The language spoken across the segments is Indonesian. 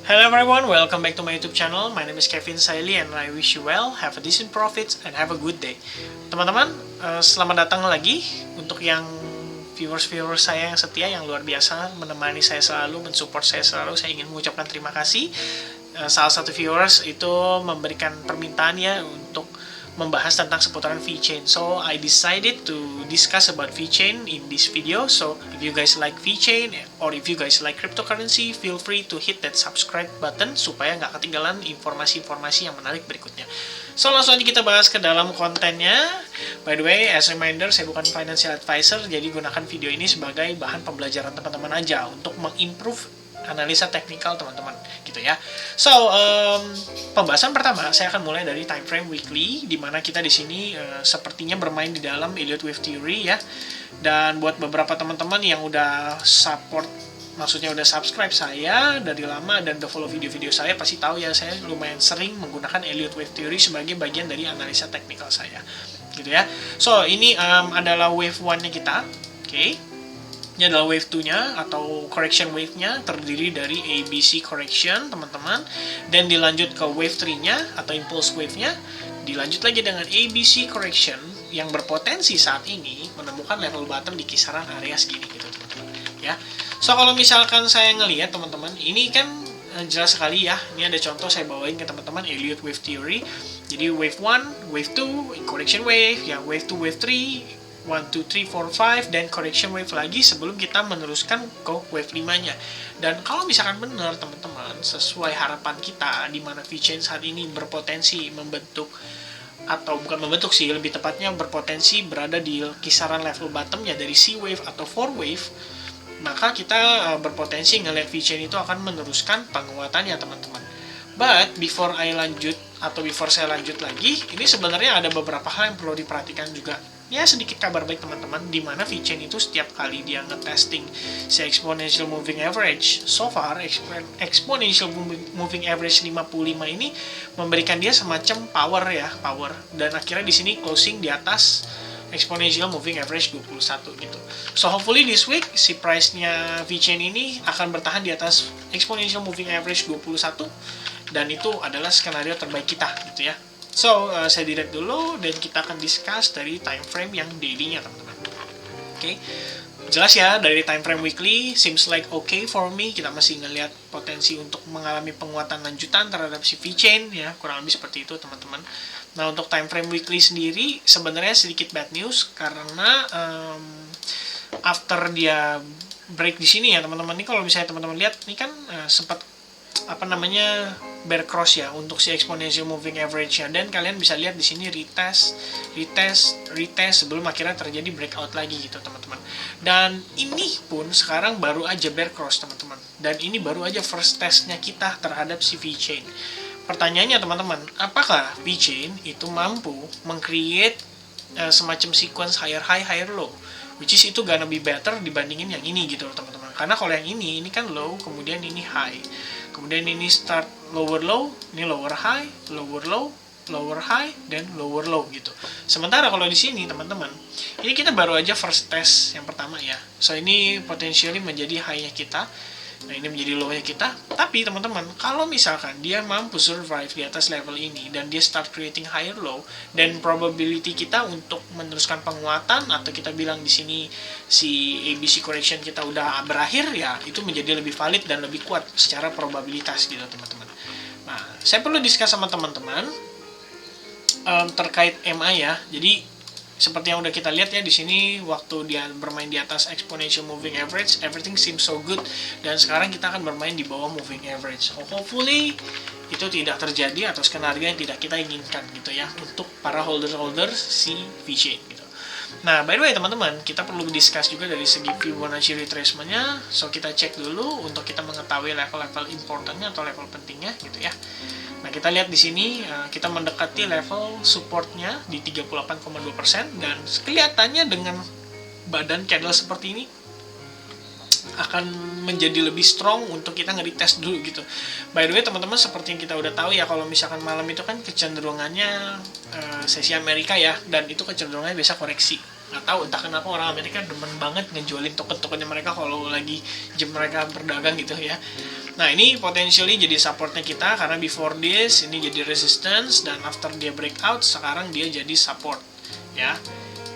Hello everyone, welcome back to my YouTube channel. My name is Kevin Saili and I wish you well, have a decent profits, and have a good day. Teman-teman, selamat datang lagi untuk yang viewers saya yang setia, yang luar biasa, menemani saya selalu, mensupport saya selalu. Saya ingin mengucapkan terima kasih. Salah satu viewers itu memberikan permintaannya untuk membahas tentang seputaran VeChain. So I decided to discuss about VeChain in this video. So if you guys like VeChain or if you guys like cryptocurrency, feel free to hit that subscribe button supaya nggak ketinggalan informasi-informasi yang menarik berikutnya. So langsung aja kita bahas ke dalam kontennya. By the way, as a reminder, saya bukan financial advisor, jadi gunakan video ini sebagai bahan pembelajaran teman-teman aja untuk mengimprove analisa teknikal teman-teman gitu ya. So pembahasan pertama saya akan mulai dari time frame weekly, di mana kita di sini sepertinya bermain di dalam Elliott Wave Theory ya. Dan buat beberapa teman-teman yang udah support, maksudnya udah subscribe saya dari lama dan udah follow video-video saya, pasti tahu ya saya lumayan sering menggunakan Elliott Wave Theory sebagai bagian dari analisa teknikal saya gitu ya. So ini adalah wave 1-nya kita. Oke. Ini adalah wave 2-nya atau correction wave-nya, terdiri dari ABC correction teman-teman, dan dilanjut ke wave 3-nya atau impulse wave-nya, dilanjut lagi dengan ABC correction yang berpotensi saat ini menemukan level bottom di kisaran area segini gitu teman-teman ya. So kalau misalkan saya ngelihat teman-teman, ini kan jelas sekali ya, ini ada contoh saya bawain ke teman-teman Elliott Wave Theory. Jadi wave 1, wave 2, correction wave, ya wave 2, wave 3, 1, 2, 3, 4, 5, dan correction wave lagi sebelum kita meneruskan ke wave 5-nya. Dan kalau misalkan benar teman-teman, sesuai harapan kita, di mana VeChain saat ini berpotensi membentuk, atau bukan membentuk sih, lebih tepatnya berpotensi berada di kisaran level bottom-nya dari C wave atau 4 wave, maka kita berpotensi ngelihat VeChain itu akan meneruskan penguatannya teman-teman. But before saya lanjut lagi, ini sebenarnya ada beberapa hal yang perlu diperhatikan juga. Ya, sedikit kabar baik teman-teman, di mana VeChain itu setiap kali dia nge-testing si exponential moving average, so far exponential moving average 55 ini memberikan dia semacam power, dan akhirnya di sini closing di atas exponential moving average 21 gitu. So hopefully this week si price-nya VeChain ini akan bertahan di atas exponential moving average 21, dan itu adalah skenario terbaik kita gitu ya. So, saya delete dulu dan kita akan discuss dari time frame yang daily-nya teman-teman. Oke. Jelas ya, dari time frame weekly seems like okay for me. Kita masih ngelihat potensi untuk mengalami penguatan lanjutan terhadap si VeChain ya, kurang lebih seperti itu teman-teman. Nah, untuk time frame weekly sendiri sebenarnya sedikit bad news karena after dia break di sini ya teman-teman. Ini kalau misalnya teman-teman lihat, ini kan sempat bear cross ya untuk si exponential moving average-nya, dan kalian bisa lihat di sini retest sebelum akhirnya terjadi breakout lagi gitu teman-teman. Dan ini pun sekarang baru aja bear cross teman-teman, dan ini baru aja first testnya kita terhadap si VeChain. Pertanyaannya teman-teman, apakah VeChain itu mampu meng-create semacam sequence higher high higher low, which is itu gonna be better dibandingin yang ini gitu teman-teman. Karena kalau yang ini kan low, kemudian ini high, kemudian ini start lower low, ini lower high, lower low, lower high, dan lower low gitu. Sementara kalau di sini teman-teman, ini kita baru aja first test yang pertama ya. So ini potentially menjadi high-nya kita. Nah ini menjadi low-nya kita. Tapi teman-teman, kalau misalkan dia mampu survive di atas level ini dan dia start creating higher low, dan probability kita untuk meneruskan penguatan, atau kita bilang di sini si ABC correction kita udah berakhir ya, itu menjadi lebih valid dan lebih kuat secara probabilitas gitu teman-teman. Nah, saya perlu discuss sama teman-teman terkait MA ya. Jadi seperti yang udah kita lihat ya di sini, waktu dia bermain di atas exponential moving average, everything seems so good, dan sekarang kita akan bermain di bawah moving average. So hopefully itu tidak terjadi atau skenario yang tidak kita inginkan gitu ya untuk para holder si VeChain gitu. Nah, by the way teman-teman, kita perlu discuss juga dari segi Fibonacci retracement-nya. So kita cek dulu untuk kita mengetahui level-level importantnya atau level pentingnya gitu ya. Nah, kita lihat di sini kita mendekati level supportnya di 38,2%, dan kelihatannya dengan badan candle seperti ini akan menjadi lebih strong untuk kita nge-retest dulu gitu. By the way teman-teman, seperti yang kita udah tahu ya, kalau misalkan malam itu kan kecenderungannya sesi Amerika ya, dan itu kecenderungannya biasa koreksi. Nggak tahu entah kenapa orang Amerika demen banget ngejualin token-tokennya mereka kalau lagi jam mereka berdagang gitu ya. Nah ini potentially jadi supportnya kita, karena before this ini jadi resistance, dan after dia breakout sekarang dia jadi support ya.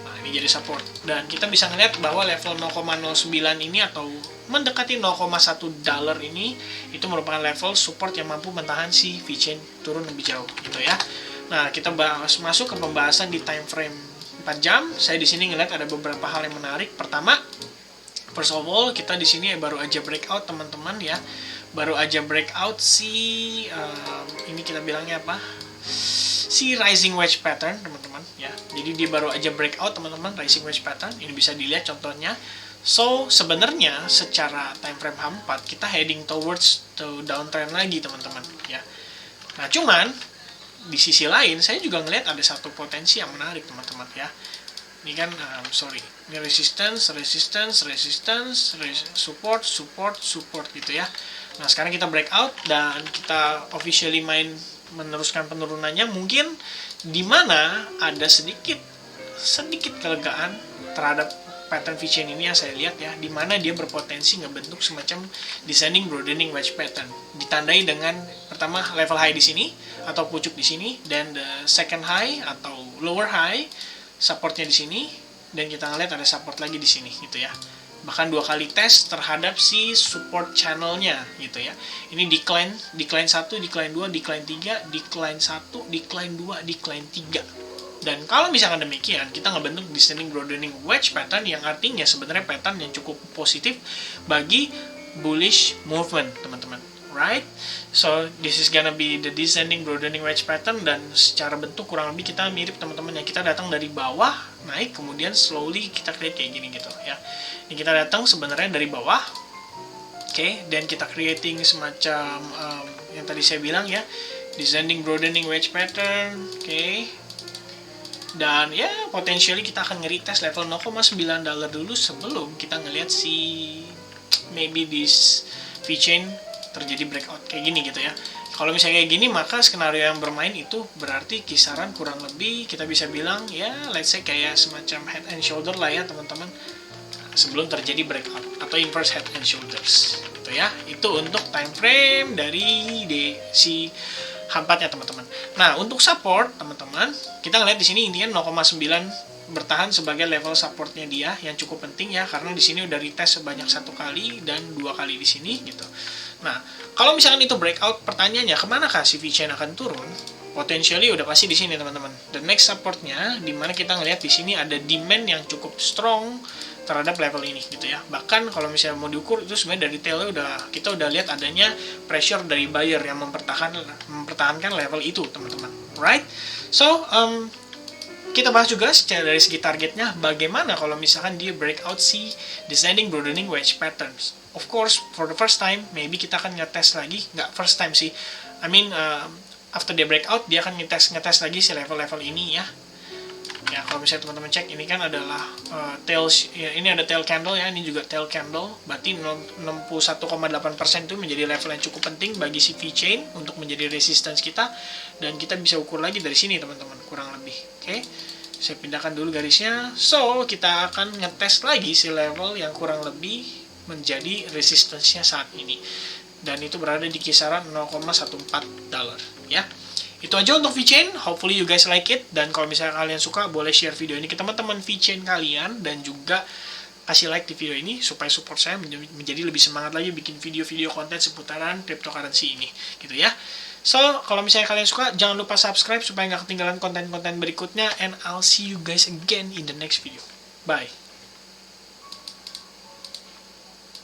Nah ini jadi support, dan kita bisa ngeliat bahwa level 0,09 ini atau mendekati 0,1 dollar ini itu merupakan level support yang mampu mentahan si VeChain turun lebih jauh gitu ya. Nah kita masuk ke pembahasan di time frame 4 jam. Saya di sini ngeliat ada beberapa hal yang menarik. Pertama, first of all, kita di sini baru aja breakout teman-teman ya. Baru aja breakout si ini kita bilangnya apa? Si rising wedge pattern teman-teman ya. Jadi dia baru aja breakout teman-teman, rising wedge pattern. Ini bisa dilihat contohnya. So sebenarnya secara time frame H4 kita heading towards to downtrend lagi teman-teman ya. Nah cuman di sisi lain saya juga ngelihat ada satu potensi yang menarik teman-teman ya. Ini kan ini resistance, support gitu ya. Nah sekarang kita breakout dan kita officially meneruskan penurunannya, mungkin di mana ada sedikit kelegaan terhadap pattern VeChain ini yang saya lihat ya, di mana dia berpotensi ngebentuk semacam descending broadening wedge pattern, ditandai dengan pertama level high di sini atau pucuk di sini, dan the second high atau lower high supportnya di sini, dan kita ngeliat ada support lagi di sini gitu ya. Bahkan 2 kali tes terhadap si support channelnya gitu ya. Ini decline 1, decline 2, decline 3, decline 1, decline 2, decline 3. Dan kalau misalkan demikian, kita ngebentuk descending broadening wedge pattern yang artinya sebenarnya pattern yang cukup positif bagi bullish movement, teman-teman. Right? So, this is gonna be the descending broadening wedge pattern, dan secara bentuk kurang lebih kita mirip teman-teman yang kita datang dari bawah, naik, kemudian slowly kita create kayak gini gitu ya. Ini kita datang sebenarnya dari bawah, oke, dan kita creating semacam yang tadi saya bilang ya, descending broadening wedge pattern, oke. Dan ya, potentially kita akan nge-retest level 0,9 dollar dulu sebelum kita ngelihat si maybe this VeChain terjadi breakout kayak gini gitu ya. Kalau misalnya kayak gini, maka skenario yang bermain itu berarti kisaran kurang lebih kita bisa bilang ya, let's say kayak semacam head and shoulder lah ya teman-teman, sebelum terjadi breakout atau inverse head and shoulders gitu ya. Itu untuk time frame dari si H4-nya teman-teman. Nah, untuk support teman-teman, kita ngeliat di sini intinya 0,9 bertahan sebagai level supportnya dia yang cukup penting ya, karena di sini udah retest sebanyak 1 kali dan 2 kali di sini gitu. Nah, kalau misalkan itu breakout, pertanyaannya kemanakah si VeChain akan turun? Potentially udah pasti di sini teman-teman. The next supportnya, dimana kita ngelihat di sini ada demand yang cukup strong terhadap level ini gitu ya. Bahkan kalau misalnya mau diukur itu sebenarnya dari tailnya kita udah lihat adanya pressure dari buyer yang mempertahankan level itu teman-teman. Right? So kita bahas juga secara dari segi targetnya, bagaimana kalau misalkan dia breakout si descending broadening wedge patterns. Of course, for the first time, maybe kita akan ngetest lagi, nggak first time sih, I mean after dia breakout, dia akan ngetest lagi si level-level ini ya. Ya, kalau misalnya teman-teman cek, ini kan adalah ini ada tail candle ya, ini juga tail candle, berarti 61,8% itu menjadi level yang cukup penting bagi si VeChain untuk menjadi resistance kita, dan kita bisa ukur lagi dari sini teman-teman, kurang lebih. Oke, saya pindahkan dulu garisnya. So, kita akan ngetes lagi si level yang kurang lebih menjadi resistance-nya saat ini, dan itu berada di kisaran 0,14 dollar ya. Itu aja untuk VeChain, hopefully you guys like it, dan kalau misalnya kalian suka, boleh share video ini ke teman-teman VeChain kalian, dan juga kasih like di video ini, supaya support saya menjadi lebih semangat lagi bikin video-video konten seputaran cryptocurrency ini, gitu ya. So, kalau misalnya kalian suka, jangan lupa subscribe supaya nggak ketinggalan konten-konten berikutnya, and I'll see you guys again in the next video. Bye!